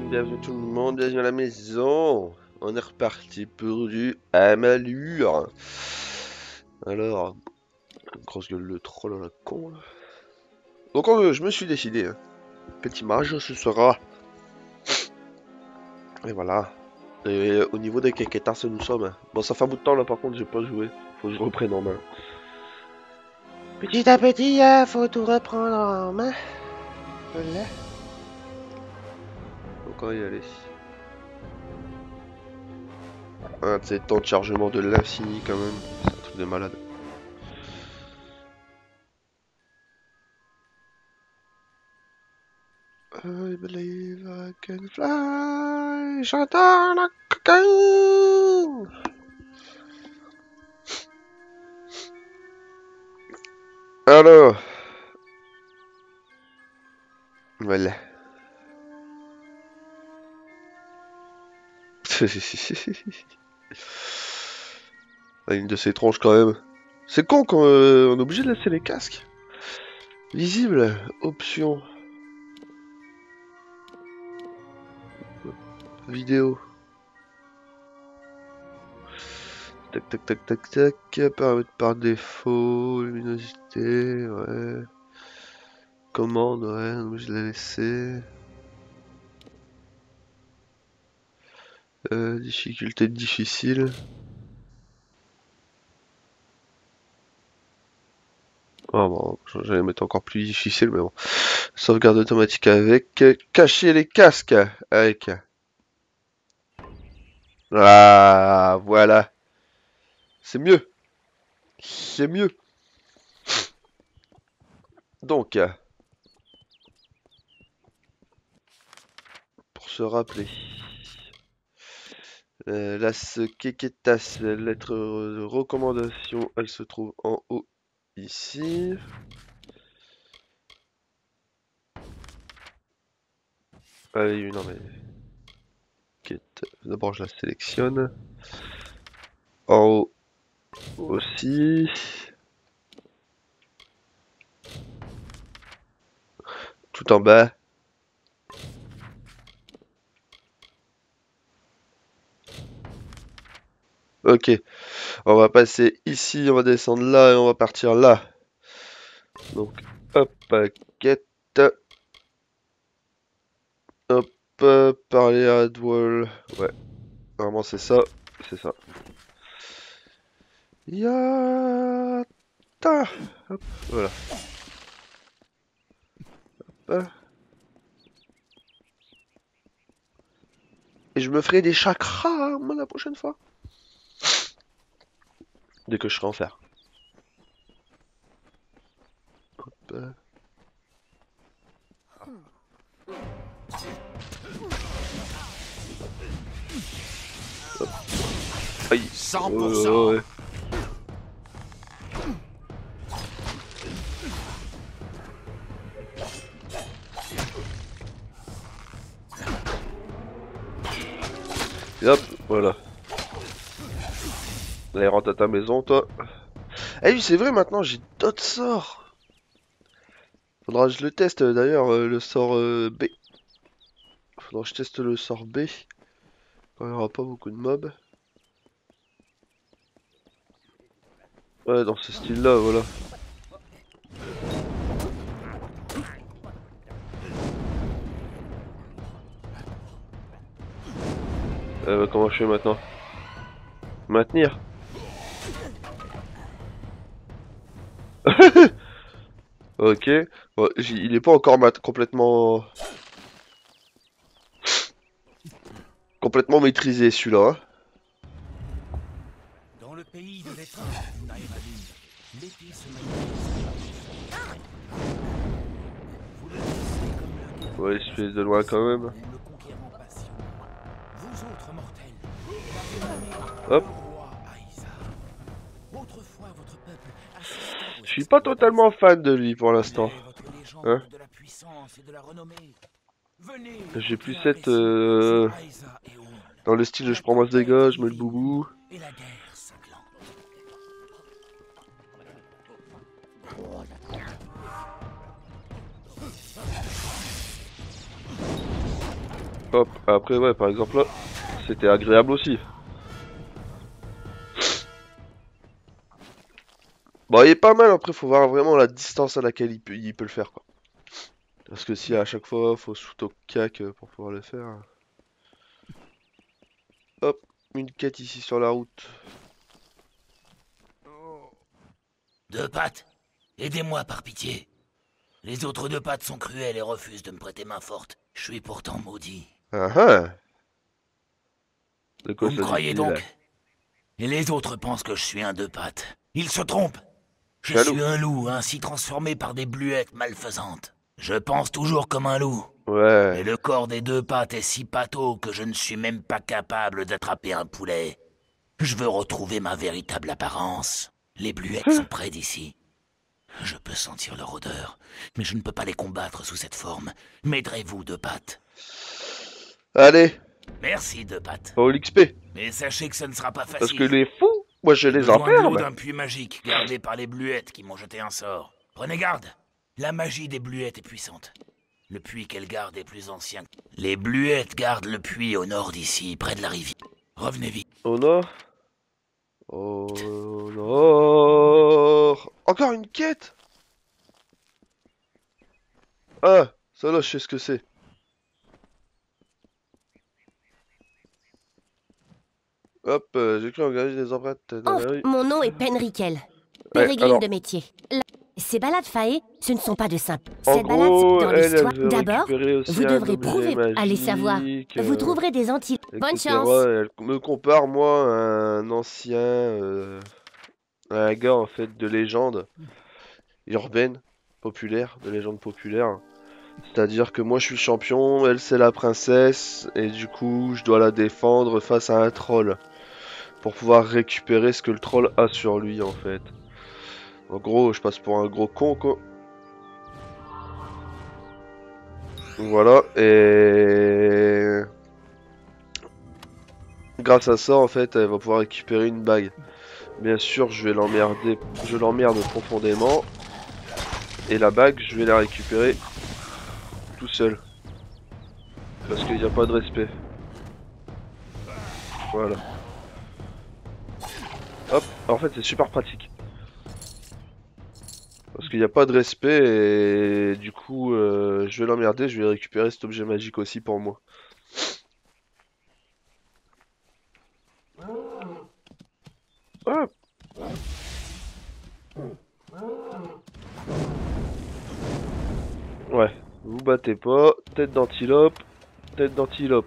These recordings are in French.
Bienvenue tout le monde, bienvenue à la maison. On est reparti pour du Amalur. Alors, grosse gueule le troll à la con là. Donc je me suis décidé, hein. Petit mage ce sera. Et voilà. Et au niveau des quéquetas nous sommes, hein. Bon ça fait un bout de temps là par contre j'ai pas joué. Faut que je reprenne en main. Petit à petit, faut tout reprendre en main. Voilà. Donc on va y aller. Ah, c'est temps de chargement de l'infini quand même. C'est un truc de malade. I believe I can fly. J'entends la cocaïne. Alors, voilà. Ah, une de ces tronches quand même. C'est con quand on est obligé de laisser les casques. Visible, option, vidéo. Tac tac tac tac tac. Paramètres par défaut, luminosité, ouais. Commande, ouais, on est obligé de la laisser. Difficulté difficile. Ah bon, j'allais mettre encore plus difficile, mais bon. Sauvegarde automatique avec. Cacher les casques avec. Ah, voilà. C'est mieux. C'est mieux. Donc, pour se rappeler. Las Quequetas, la lettre de recommandation, elle se trouve en haut ici. Allez, non mais... Quête. D'abord je la sélectionne. En haut aussi. Tout en bas. Ok. On va passer ici, on va descendre là et on va partir là. Donc, hop, quête. Hop, parler à Adwall. Ouais, normalement c'est ça. C'est ça. Yata. Hop, voilà. Hop. Et je me ferai des chakras moi, la prochaine fois. Dès que je serai en fer. Hop. Hop. Aïe. 100%. Ouais. Et hop, voilà. Allez, rentre à ta maison, toi. Eh oui, c'est vrai, maintenant j'ai d'autres sorts. Faudra que je le teste d'ailleurs, le sort B. Faudra que je teste le sort B. Quand il n'y aura pas beaucoup de mobs. Ouais, dans ce style-là, voilà. Comment je fais maintenant? Maintenir. Ok. Bon, il est pas encore complètement maîtrisé celui-là. Hein. Dans le pays de l'étang, Naïmadine, l'épi se manifeste. Vous le laissez comme Ouais, il se fait de loin quand même. le conquérant patient. Vous autres mortels, Hop. le roi Aïssa. Autrefois votre peuple assista aux Je suis pas totalement fan de lui pour l'instant. votre légende Hein? de la puissance et de la renommée. Venez, J'ai plus bien cette apprécier Aïssa et Oul. dans le style je prends moi ce dégât, je mets le boubou. Et la guerre sanglante. Hop, après ouais, par exemple là, c'était agréable aussi. Bon, il est pas mal, après faut voir vraiment la distance à laquelle il peut le faire, quoi. Parce que si à chaque fois faut shoot au cac pour pouvoir le faire. Hop, une quête ici sur la route. Deux pattes, aidez-moi par pitié. Les autres deux pattes sont cruels et refusent de me prêter main forte. Je suis pourtant maudit. Ah ah! De quoi Vous me ça croyez dit-il? donc? Et les autres pensent que je suis un deux pattes. Ils se trompent. Je Jaloux. suis un loup, ainsi transformé par des bluettes malfaisantes. Je pense toujours comme un loup. Mais Ouais. le corps des deux pattes est si pâteau que je ne suis même pas capable d'attraper un poulet. Je veux retrouver ma véritable apparence. Les bluettes sont près d'ici. Je peux sentir leur odeur, mais je ne peux pas les combattre sous cette forme. M'aiderez-vous, deux pattes? Allez, Merci, deux pattes. au l'XP. Mais sachez que ce ne sera pas Parce que facile. les fous, moi je J'ai les besoin de l'eau enferme. d'un puits magique gardé par les bluettes qui m'ont jeté un sort. Prenez garde. La magie des bluettes est puissante. Le puits qu'elles gardent est plus ancien. Les bluettes gardent le puits au nord d'ici, près de la rivière. Revenez vite. Au nord. Au nord. Encore une quête? Ah, ça là, je sais ce que c'est. Hop, j'ai cru engager des empreintes dans Oh, la rue. mon nom est Penrikel, Ouais, Pérégrine alors, de métier. Ces balades faées, ce ne sont pas de simples. en Cette balade, c'est gros, dans elle l'histoire. veut D'abord, récupérer aussi vous un devrez objet prouver. Allez savoir. magique, Vous trouverez des antilopes. Bonne etc. chance. Elle me compare, moi, à un ancien, à un gars, en fait, de légende urbaine, populaire, de légende populaire. C'est-à-dire que moi, je suis le champion, elle, c'est la princesse, et du coup, je dois la défendre face à un troll, pour pouvoir récupérer ce que le troll a sur lui, en fait. En gros, je passe pour un gros con, quoi. Voilà, et grâce à ça, en fait, elle va pouvoir récupérer une bague. Bien sûr, je vais l'emmerder, je l'emmerde profondément. Et la bague, je vais la récupérer tout seul. Parce qu'il n'y a pas de respect. Voilà. Hop, en fait, c'est super pratique. Parce qu'il n'y a pas de respect et du coup, je vais l'emmerder, je vais récupérer cet objet magique aussi pour moi. Hop. Ouais, vous battez pas. Tête d'antilope. Tête d'antilope.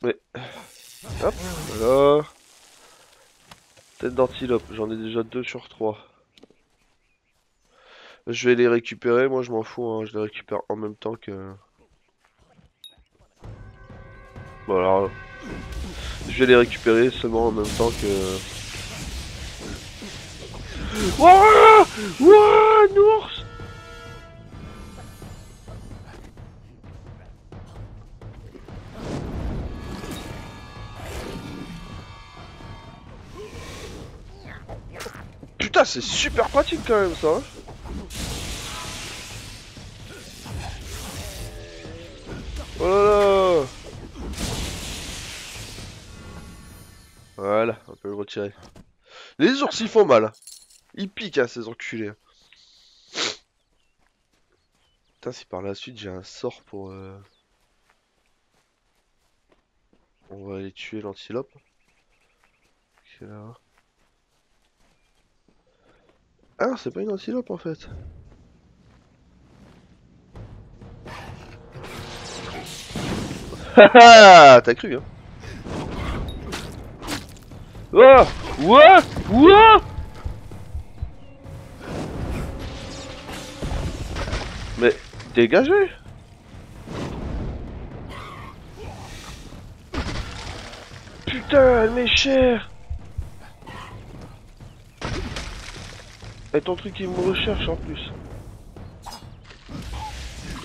Ouais. Hop, voilà. Tête d'antilope, j'en ai déjà 2 sur 3. Je vais les récupérer, moi je m'en fous, hein. Je les récupère en même temps que... Bon alors, je vais les récupérer seulement en même temps que... Wouah! Wouah! Un ours! Putain, c'est super pratique quand même ça, hein. Oh là là! Voilà, on peut le retirer. Les ours ils font mal. Ils piquent à ces enculés. Putain, si par la suite j'ai un sort pour... On va aller tuer l'antilope. Ok, là. Ah non, c'est pas une antilope en fait. Haha, t'as cru, hein? Oh! Ouah! Ouah! Mais dégagez! Putain, mes chers! Et ton truc il me recherche en plus.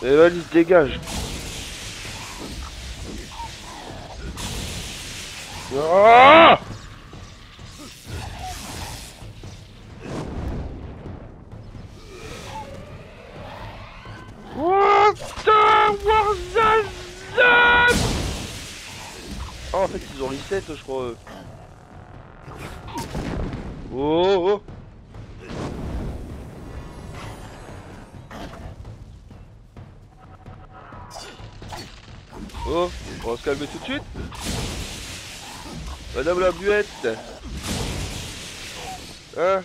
Et vas-y, dégage! Ah! What? 17, je crois. Oh, oh. Oh, on va se calmer tout de suite. Madame la buette. Hein?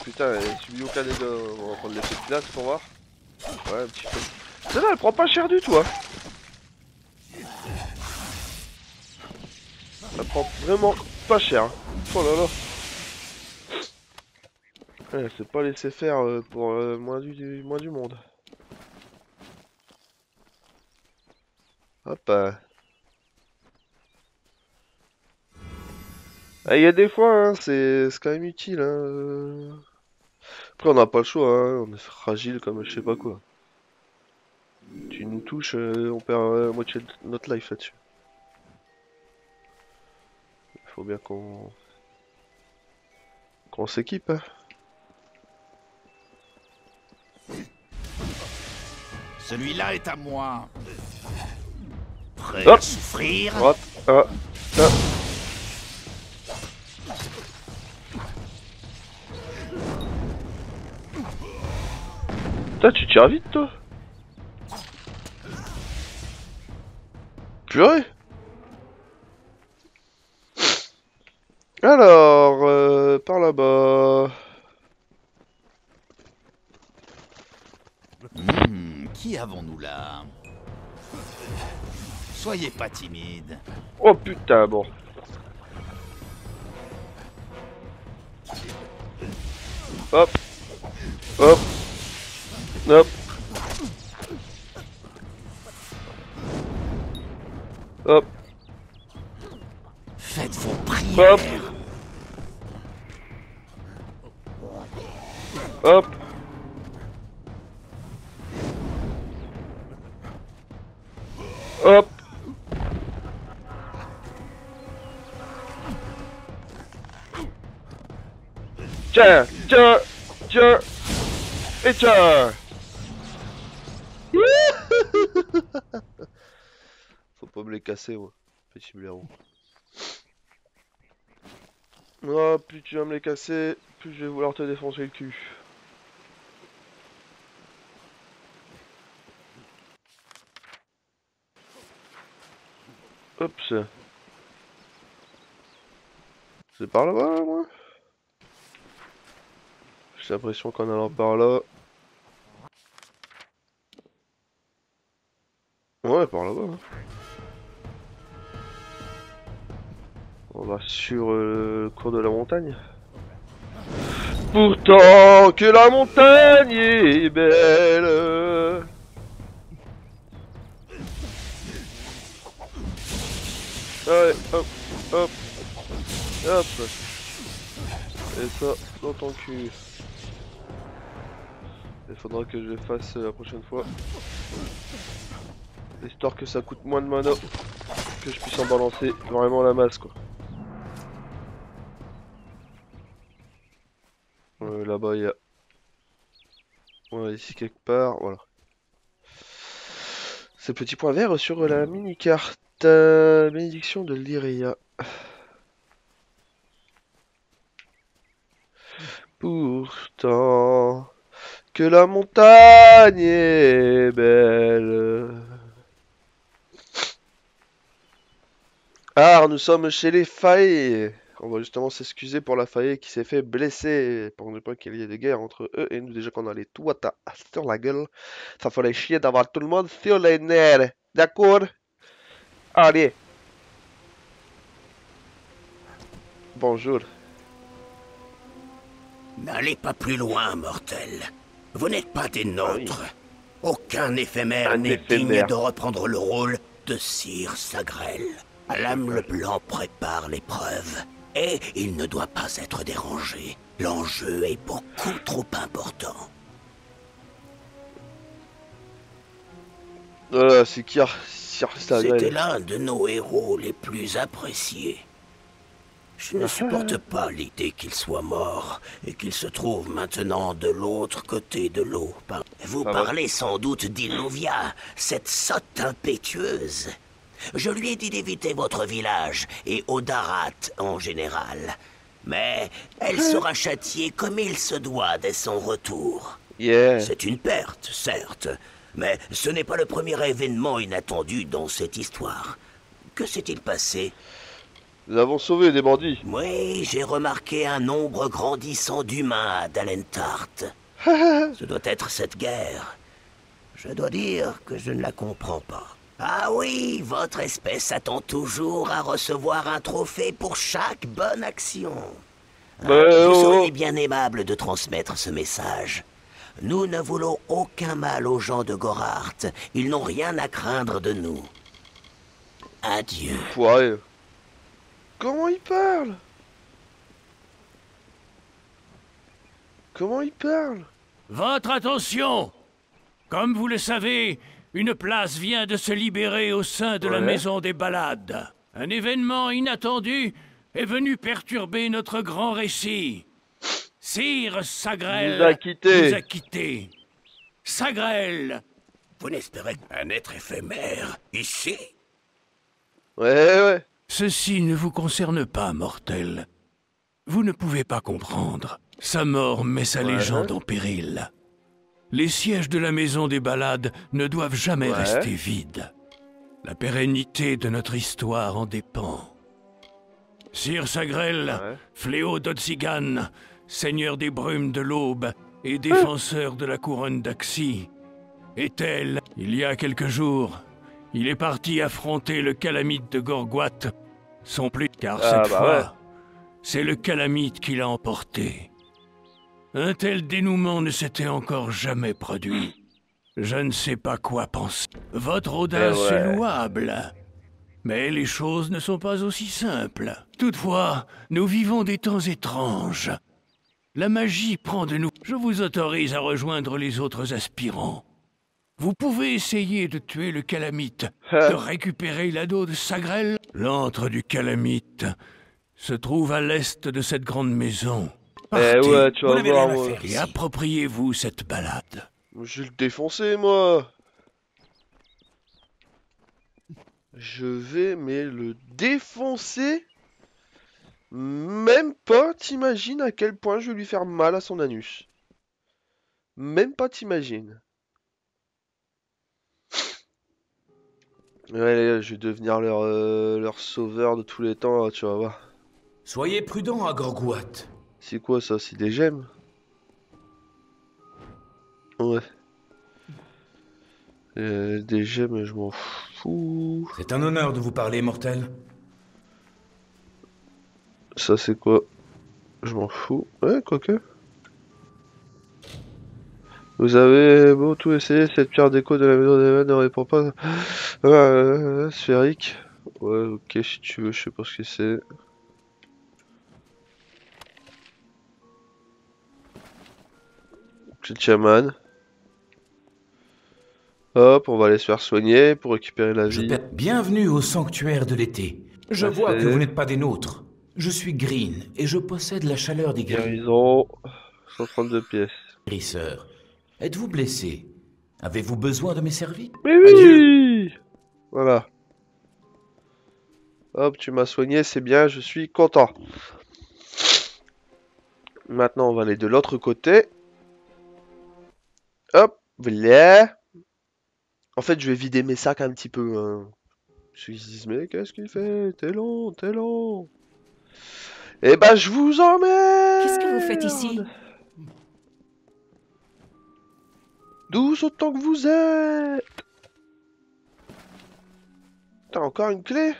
Putain, celui aucun des deux. On va prendre l'effet de glace pour voir. Ouais, un petit peu. Celle-là, elle prend pas cher du tout, hein. Elle prend vraiment pas cher. Hein. Oh là là. Elle s'est pas laissé faire pour moins du monde. Hop. Il y a des fois, hein, c'est quand même utile. Hein. Après, on n'a pas le choix. Hein. On est fragile comme je sais pas quoi. Tu nous touches, on perd la moitié de notre life là-dessus. Il faut bien qu'on s'équipe. Hein. Celui-là est à moi. Prêt Hop. à souffrir? Hop. Ah. Ça. Putain, tu tires vite, toi. Purée. Alors, par là-bas. Qui avons-nous là? Soyez pas timide. Oh putain, bon. Hop. Hop. Hop. Hop. Faites vos prières. Hop. Hop. Hop. Tiens, tiens, tiens, et tiens. Faut pas me les casser, moi, petit blaireau. Oh, plus tu vas me les casser, plus je vais vouloir te défoncer le cul. Hop, c'est par là-bas, moi. J'ai l'impression qu'en allant par là... Ouais, par là-bas. Hein. On va sur le cours de la montagne. Pourtant que la montagne est belle. Allez, hop, hop, hop. Et ça, dans ton cul. Il faudra que je le fasse la prochaine fois. Histoire que ça coûte moins de mana. Que je puisse en balancer vraiment la masse, quoi. Là-bas, il y a... Ouais, ici quelque part, voilà. Ces petits points verts sur la mini-carte. Bénédiction de Lyria. Pourtant que la montagne est belle. Ah, nous sommes chez les Fae. On va justement s'excuser pour la Fae qui s'est fait blesser pour ne pas qu'il y ait de guerre entre eux et nous. Déjà qu'on a les toitas sur la gueule, ça ferait chier d'avoir tout le monde sur les nerfs. D'accord? Allez. Bonjour. N'allez pas plus loin, mortel. Vous n'êtes pas des Ah oui. nôtres. Aucun éphémère Un n'est digne éphémère. de reprendre le rôle de Sir Sagrel. L'âme le Blanc prépare l'épreuve. Et il ne doit pas être dérangé. L'enjeu est beaucoup trop important. C'est Sir Sagrel. C'était l'un de nos héros les plus appréciés. Je ne supporte pas l'idée qu'il soit mort et qu'il se trouve maintenant de l'autre côté de l'eau. Vous Ça va. parlez sans doute d'Illuvia, cette sotte impétueuse. Je lui ai dit d'éviter votre village et Odarat en général. Mais elle sera châtiée comme il se doit dès son retour. Yeah. C'est une perte, certes, mais ce n'est pas le premier événement inattendu dans cette histoire. Que s'est-il passé? Nous avons sauvé des bandits. Oui, j'ai remarqué un nombre grandissant d'humains à Dalentart. Ce doit être cette guerre. Je dois dire que je ne la comprends pas. Ah oui, votre espèce attend toujours à recevoir un trophée pour chaque bonne action. Vous seriez bien aimable de transmettre ce message. Nous ne voulons aucun mal aux gens de Gorart. Ils n'ont rien à craindre de nous. Adieu. Poiré. Comment il parle? Comment il parle? Votre attention! Comme vous le savez, une place vient de se libérer au sein de la Maison des Balades. Un événement inattendu est venu perturber notre grand récit. Sire Sagrel nous a quittés. Sagrel! Vous n'espérez qu'un être éphémère, ici? Ouais. Ceci ne vous concerne pas, mortel. Vous ne pouvez pas comprendre. Sa mort met sa légende en péril. Les sièges de la Maison des Balades ne doivent jamais rester vides. La pérennité de notre histoire en dépend. Sire Sagrel, fléau d'Otsigan, seigneur des brumes de l'aube et défenseur de la couronne d'Axi, est tel, il y a quelques jours, il est parti affronter le calamite de Gorgoat, son plus... Car cette fois, c'est le calamite qui l'a emporté. Un tel dénouement ne s'était encore jamais produit. Je ne sais pas quoi penser. Votre audace est louable. Mais les choses ne sont pas aussi simples. Toutefois, nous vivons des temps étranges. La magie prend de nous. Je vous autorise à rejoindre les autres aspirants. Vous pouvez essayer de tuer le calamite, de récupérer l'anneau de Sagrel. L'antre du calamite se trouve à l'est de cette grande maison. Partez, tu vas voir, moi. et appropriez-vous cette balade. Je vais le défoncer, moi. Je vais, mais le défoncer. Même pas, t'imagines à quel point je vais lui faire mal à son anus. Même pas, t'imagines. Ouais, les gars, je vais devenir leur sauveur de tous les temps, là, tu vas voir. Soyez prudent à Gorgoat. C'est quoi ça? C'est des gemmes? Ouais. Des gemmes, je m'en fous. C'est un honneur de vous parler, mortel. Ça, c'est quoi? Je m'en fous. Ouais, quoique. Vous avez beau tout essayer, cette pierre d'écho de la maison des Vannes ne répond pas. Sphérique. Ouais, ok, si tu veux, je sais pas ce que c'est. Petit chaman. Hop, on va aller se faire soigner pour récupérer la vie. Bienvenue au sanctuaire de l'été. Je vois que vous n'êtes pas des nôtres. Je suis Green et je possède la chaleur des guérison. 132 pièces. Guérisseur. Êtes-vous blessé? Avez-vous besoin de mes services? Mais oui! Adieu. Voilà. Hop, tu m'as soigné, c'est bien, je suis content. Maintenant, on va aller de l'autre côté. Hop, voilà. En fait, je vais vider mes sacs un petit peu. Hein. Ceux qui se disent, mais qu'est-ce qu'il fait? T'es long, t'es long. Eh ben, je vous emmène. Qu'est-ce que vous faites ici? Douce autant que vous êtes. T'as encore une clé?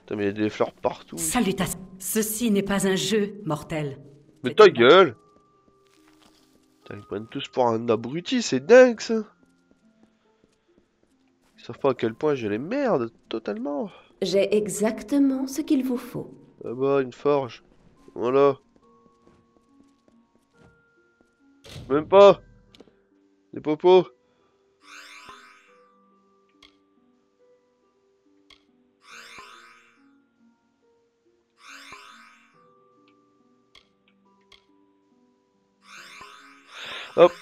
Putain, mais il y a des fleurs partout. Salutations. Ceci n'est pas un jeu, mortel. Mais ta gueule! Putain, ils prennent tous pour un abruti, c'est dingue ça! Ils savent pas à quel point je les merde totalement. J'ai exactement ce qu'il vous faut. Là-bas, une forge. Voilà. Même pas! Des popos! Hop.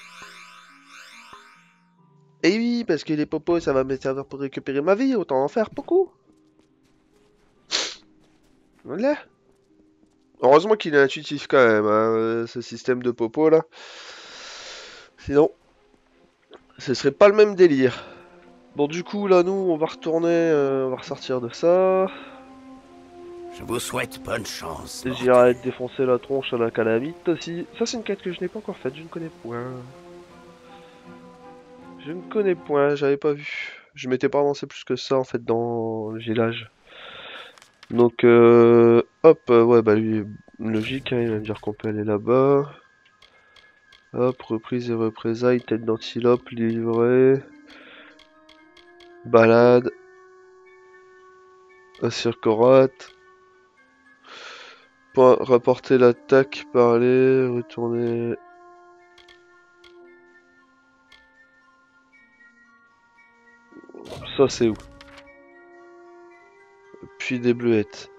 Et oui, parce que les popos, ça va me servir pour récupérer ma vie. Autant en faire beaucoup. Voilà. Heureusement qu'il est intuitif quand même, hein, ce système de popo là. Sinon, ce serait pas le même délire. Bon, du coup, là, nous, on va retourner, on va ressortir de ça. Je vous souhaite bonne chance. Et j'irai défoncer la tronche à la calamite aussi. Ça, c'est une quête que je n'ai pas encore faite, je ne connais point. Je ne connais point, j'avais pas vu. Je m'étais pas avancé plus que ça, en fait, dans le village. Donc, hop, ouais, bah lui, logique, hein, il va me dire qu'on peut aller là-bas. Hop, reprise et représailles, tête d'antilope, livrée. Balade. Assir-Korat. Rapporter l'attaque, parler, retourner. Ça c'est où? Puis des bleuettes.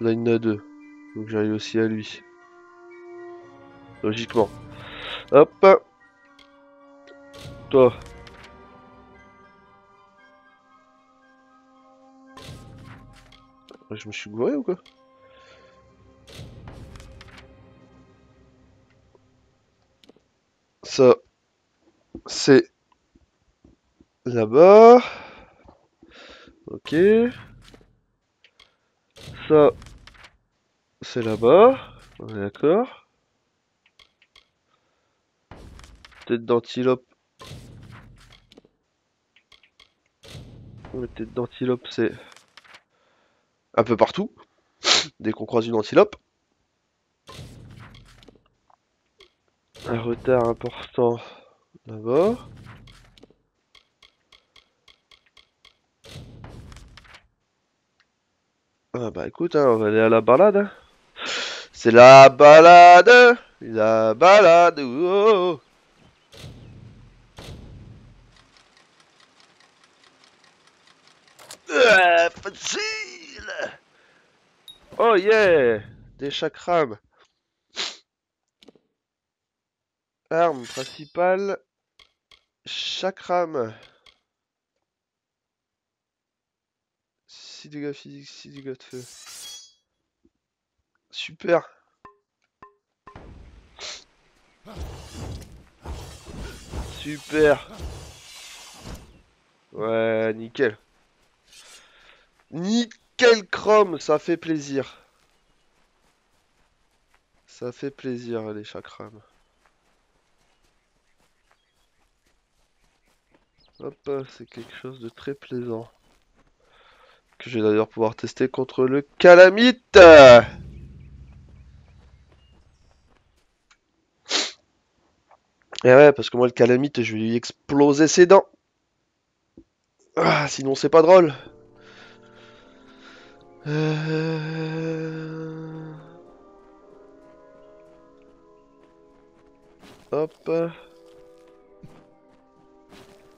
Là il y en a deux. Donc j'arrive aussi à lui. Logiquement. Hop. Toi. Je me suis gouré ou quoi? Ça, c'est là-bas. Ok. Ça, c'est là-bas. On est d'accord. Tête d'antilope. La tête d'antilope, c'est un peu partout. Dès qu'on croise une antilope. Un retard important là-bas. Ah bah écoute, hein, on va aller à la balade. Hein. C'est la balade. La balade. Oh. Facile. Oh yeah. Des chakrams. Arme principale. Chakram. 6 dégâts physiques, 6 dégâts de feu. Super. Super. Ouais, nickel. Nickel chrome, ça fait plaisir. Ça fait plaisir les chakrams. Hop, c'est quelque chose de très plaisant. Que je vais d'ailleurs pouvoir tester contre le calamite. Et ouais, parce que moi le calamite, je vais lui exploser ses dents. Ah, sinon c'est pas drôle. Hop.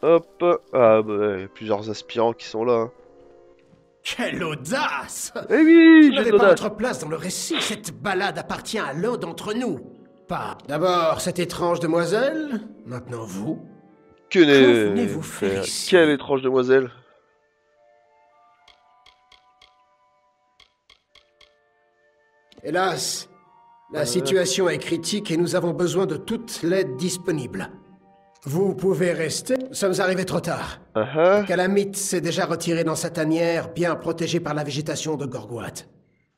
Hop. Ah bah, il y a plusieurs aspirants qui sont là. Hein. Quelle audace! Eh oui, vous n'avez pas votre place dans le récit. Cette balade appartient à l'un d'entre nous. Pas. D'abord cette étrange demoiselle, maintenant vous. Que venez-vous faire ici? Quelle étrange demoiselle? Hélas, la situation est critique et nous avons besoin de toute l'aide disponible. Vous pouvez rester, nous sommes arrivés trop tard. Le calamite s'est déjà retiré dans sa tanière, bien protégé par la végétation de Gorgoat.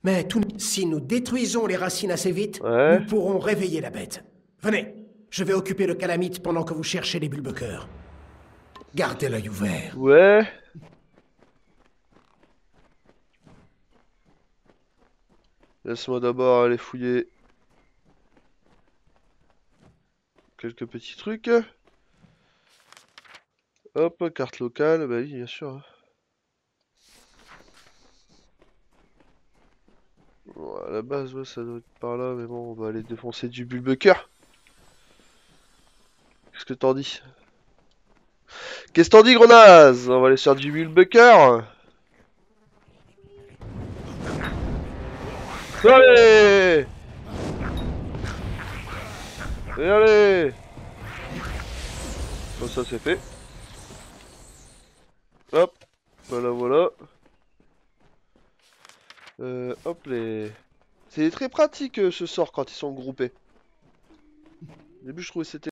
Mais si nous détruisons les racines assez vite, nous pourrons réveiller la bête. Venez, je vais occuper le calamite pendant que vous cherchez les bulbecœurs. Gardez l'œil ouvert. Ouais. Laisse-moi d'abord aller fouiller quelques petits trucs. Hop, carte locale, bah oui, bien sûr. Bon, à la base, ouais, ça doit être par là, mais bon, on va aller défoncer du bulbecœur. Qu'est-ce que t'en dis? Qu'est-ce que t'en dis, Grenaze? On va aller sur du bulbecœur. Allez! Et allez! Bon, ça c'est fait. Hop, voilà. Hop c'est très pratique ce sort quand ils sont groupés. Au début je trouvais que c'était